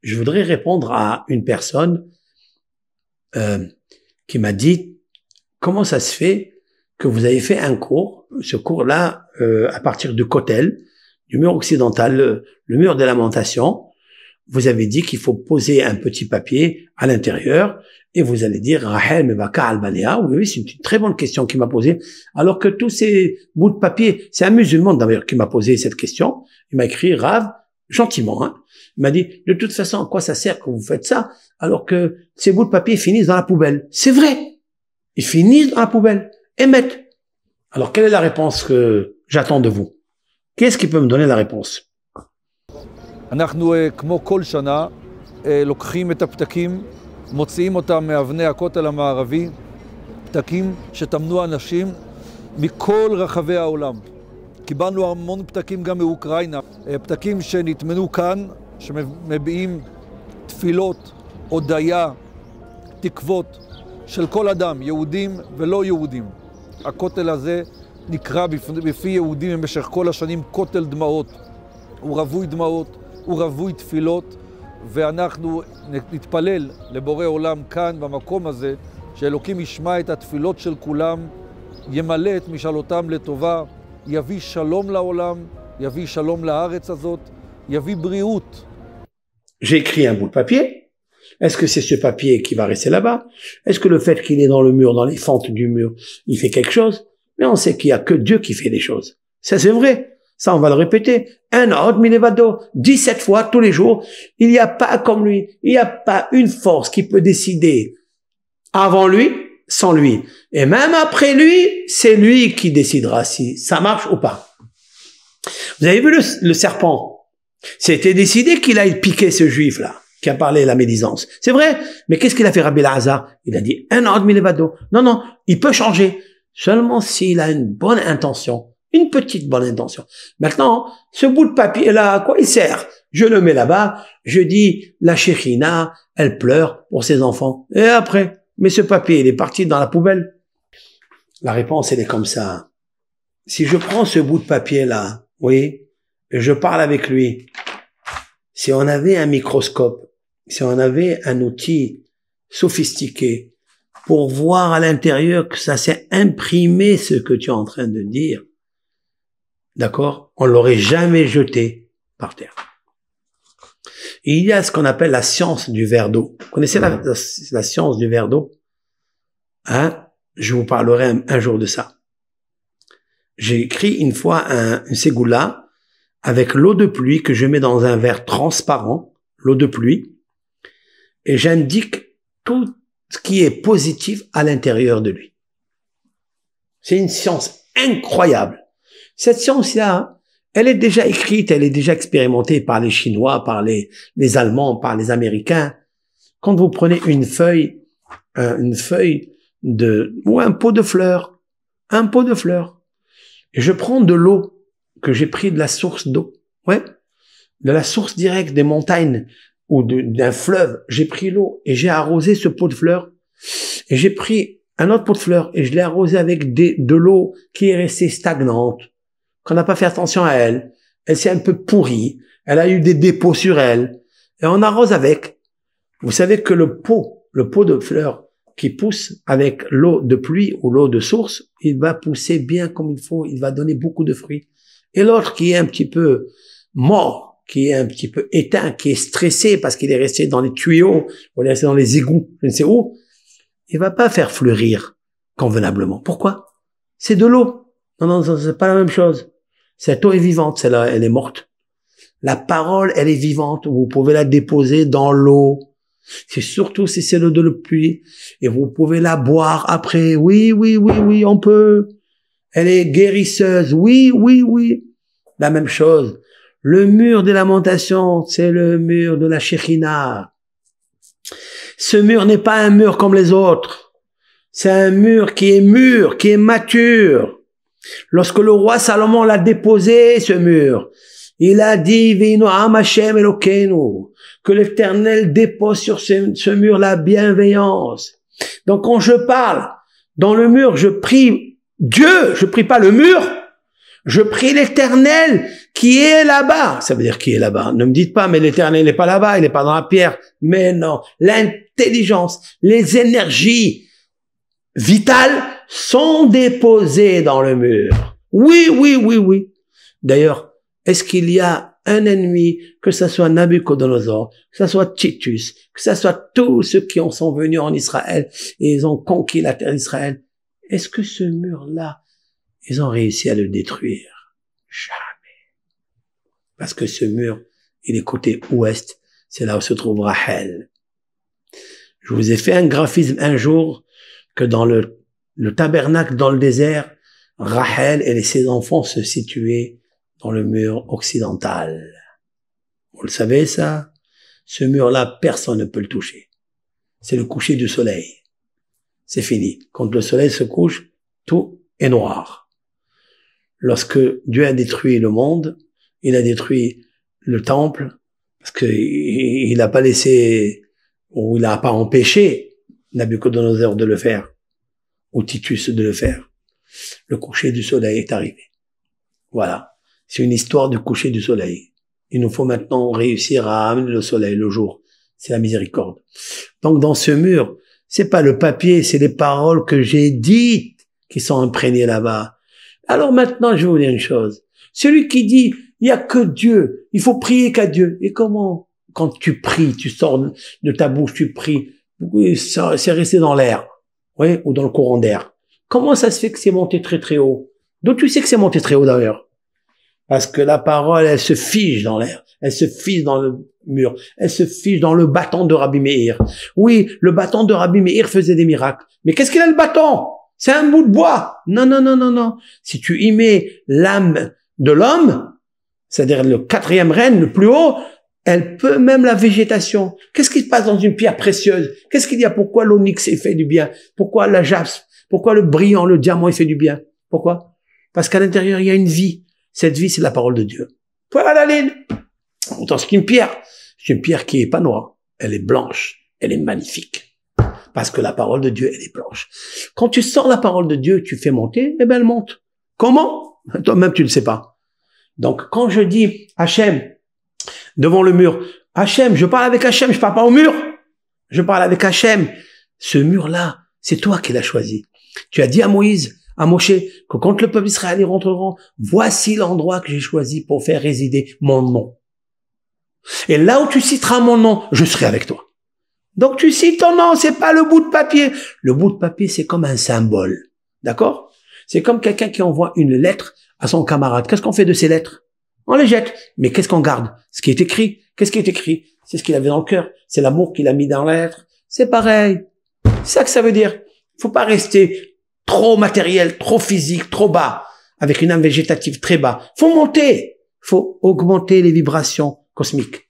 je voudrais répondre à une personne qui m'a dit, comment ça se fait que vous avez fait un cours, ce cours-là, à partir du Kotel, du mur occidental, le mur des lamentations, vous avez dit qu'il faut poser un petit papier à l'intérieur et vous allez dire Rahel Mebaka al-Balea. Oui, c'est une très bonne question qu'il m'a posée. Alors que tous ces bouts de papier, c'est un musulman d'ailleurs qui m'a posé cette question. Il m'a écrit Rav, gentiment, hein. Il m'a dit, de toute façon, à quoi ça sert que vous faites ça alors que ces bouts de papier finissent dans la poubelle? C'est vrai. Ils finissent dans la poubelle. Émettent. Alors, quelle est la réponse que j'attends de vous? Qu'est-ce qui peut me donner la réponse? אנחנו כמו כל שנה לוקחים את הפתקים, מוציאים אותם מאבני הכותל המערבי, פתקים שטמנו אנשים מכל רחבי העולם. קיבלנו המון פתקים גם מאוקראינה, פתקים שנטמנו כאן, שמביעים תפילות, הודיה, תקוות של כל אדם, יהודים ולא יהודים. הכותל הזה נקרא בפי יהודים במשך כל השנים כותל דמעות. הוא רווי דמעות, הוא רווי תפילות, ואנחנו נתפלל לבורא עולם כאן במקום הזה, שאלוקים ישמע את התפילות של כולם, ימלא את משאלותם לטובה, יביא שלום לעולם, יביא שלום לארץ הזאת, יביא בריאות. J'ai écrit un bout de papier. Est-ce que c'est ce papier qui va rester là-bas? Est-ce que le fait qu'il est dans le mur, dans les fentes du mur, il fait quelque chose? Mais on sait qu'il n'y a que Dieu qui fait des choses. Ça, c'est vrai. Ça, on va le répéter. Un autre Minevado, 17 fois tous les jours. Il n'y a pas comme lui. Il n'y a pas une force qui peut décider avant lui, sans lui. Et même après lui, c'est lui qui décidera si ça marche ou pas. Vous avez vu le serpent? C'était décidé qu'il aille piquer ce juif-là, qui a parlé la médisance. C'est vrai. Mais qu'est-ce qu'il a fait Rabbi Elazar? Il a dit, un autre Minevado. Non, non, il peut changer. Seulement s'il a une bonne intention. Une petite bonne intention. Maintenant, ce bout de papier-là, à quoi il sert? Je le mets là-bas, je dis, la Shekhina, elle pleure pour ses enfants. Et après, mais ce papier, il est parti dans la poubelle. La réponse, elle est comme ça. Si je prends ce bout de papier-là, oui, et je parle avec lui, si on avait un microscope, si on avait un outil sophistiqué pour voir à l'intérieur que ça s'est imprimé ce que tu es en train de dire, d'accord, on l'aurait jamais jeté par terre. Il y a ce qu'on appelle la science du verre d'eau. Vous connaissez la science du verre d'eau? Hein? Je vous parlerai un jour de ça. J'ai écrit une fois une ségoula avec l'eau de pluie que je mets dans un verre transparent, l'eau de pluie, et j'indique tout ce qui est positif à l'intérieur de lui. C'est une science incroyable. Cette science-là, elle est déjà écrite, elle est déjà expérimentée par les Chinois, par les Allemands, par les Américains. Quand vous prenez une feuille ou un pot de fleurs, et je prends de l'eau que j'ai pris de la source d'eau, ouais, de la source directe des montagnes ou d'un fleuve, j'ai pris l'eau et j'ai arrosé ce pot de fleurs, et j'ai pris un autre pot de fleurs et je l'ai arrosé avec de l'eau qui est restée stagnante, qu'on n'a pas fait attention à elle, elle s'est un peu pourrie, elle a eu des dépôts sur elle, et on arrose avec. Vous savez que le pot de fleurs qui pousse avec l'eau de pluie ou l'eau de source, il va pousser bien comme il faut, il va donner beaucoup de fruits. Et l'autre qui est un petit peu mort, qui est un petit peu éteint, qui est stressé parce qu'il est resté dans les tuyaux, ou il est resté dans les égouts, je ne sais où, il va pas faire fleurir convenablement. Pourquoi? C'est de l'eau. Non, c'est pas la même chose. Cette eau est vivante, celle-là, elle est morte. La parole, elle est vivante. Vous pouvez la déposer dans l'eau. C'est surtout si c'est l'eau de la pluie. Et vous pouvez la boire après. Oui, on peut. Elle est guérisseuse. Oui. La même chose. Le mur des lamentations, c'est le mur de la Shekhina. Ce mur n'est pas un mur comme les autres. C'est un mur, qui est mature. Lorsque le roi Salomon l'a déposé, ce mur, il a dit, Vinoam Hashem Elokeinu, que l'Éternel dépose sur ce mur la bienveillance. Donc quand je parle, dans le mur, je prie Dieu, je prie pas le mur. Je prie l'Éternel qui est là-bas. Ça veut dire qui est là-bas. Ne me dites pas, mais l'Éternel n'est pas là-bas, il n'est pas dans la pierre. Mais non, l'intelligence, les énergies vitales sont déposées dans le mur. Oui, oui, oui, oui. D'ailleurs, est-ce qu'il y a un ennemi, que ce soit Nabucodonosor, que ce soit Titus, que ce soit tous ceux qui sont venus en Israël et ils ont conquis la terre d'Israël, est-ce que ce mur-là, ils ont réussi à le détruire? Jamais. Parce que ce mur, il est côté ouest, c'est là où se trouve Rachel. Je vous ai fait un graphisme un jour que dans le tabernacle dans le désert, Rachel et ses enfants se situaient dans le mur occidental. Vous le savez ça? Ce mur-là, personne ne peut le toucher. C'est le coucher du soleil. C'est fini. Quand le soleil se couche, tout est noir. Lorsque Dieu a détruit le monde, il a détruit le temple, parce qu'il n'a pas laissé, ou il n'a pas empêché Nabucodonosor de le faire, ou Titus de le faire. Le coucher du soleil est arrivé. Voilà. C'est une histoire du coucher du soleil. Il nous faut maintenant réussir à amener le soleil, le jour. C'est la miséricorde. Donc dans ce mur, c'est pas le papier, c'est les paroles que j'ai dites qui sont imprégnées là-bas. Alors maintenant, je vais vous dire une chose. Celui qui dit, il y a que Dieu, il faut prier qu'à Dieu. Et comment? Quand tu pries, tu sors de ta bouche, tu pries, c'est resté dans l'air, oui, ou dans le courant d'air. Comment ça se fait que c'est monté très très haut? D'où tu sais que c'est monté très haut d'ailleurs? Parce que la parole, elle se fige dans l'air, elle se fige dans le mur, elle se fige dans le bâton de Rabbi Meir. Oui, le bâton de Rabbi Meir faisait des miracles. Mais qu'est-ce qu'il a le bâton? C'est un bout de bois. Non, non, non, non, non. Si tu y mets l'âme de l'homme, c'est-à-dire le quatrième règne, le plus haut, elle peut même la végétation. Qu'est-ce qui se passe dans une pierre précieuse? Qu'est-ce qu'il y a? Pourquoi l'onyx fait du bien? Pourquoi la jaspe? Pourquoi le brillant, le diamant, il fait du bien? Pourquoi? Parce qu'à l'intérieur, il y a une vie. Cette vie, c'est la parole de Dieu. Voilà la ligne. Autant c'est une pierre. C'est une pierre qui est pas noire. Elle est blanche. Elle est magnifique. Parce que la parole de Dieu, elle est blanche. Quand tu sors la parole de Dieu, tu fais monter, eh ben elle monte. Comment? Toi-même, tu ne sais pas. Donc, quand je dis Hachem, devant le mur, Hachem, je parle avec Hachem, je parle pas au mur. Je parle avec Hachem. Ce mur-là, c'est toi qui l'as choisi. Tu as dit à Moïse, à Moshe, que quand le peuple d'Israël y rentrera, voici l'endroit que j'ai choisi pour faire résider mon nom. Et là où tu citeras mon nom, je serai avec toi. Donc tu cites ton nom, c'est pas le bout de papier. Le bout de papier, c'est comme un symbole. D'accord? C'est comme quelqu'un qui envoie une lettre à son camarade. Qu'est-ce qu'on fait de ces lettres? On les jette. Mais qu'est-ce qu'on garde? Ce qui est écrit. Qu'est-ce qui est écrit? C'est ce qu'il avait dans le cœur. C'est l'amour qu'il a mis dans la lettre. C'est pareil. C'est ça que ça veut dire. Faut pas rester trop matériel, trop physique, trop bas, avec une âme végétative très bas. Faut monter. Faut augmenter les vibrations cosmiques.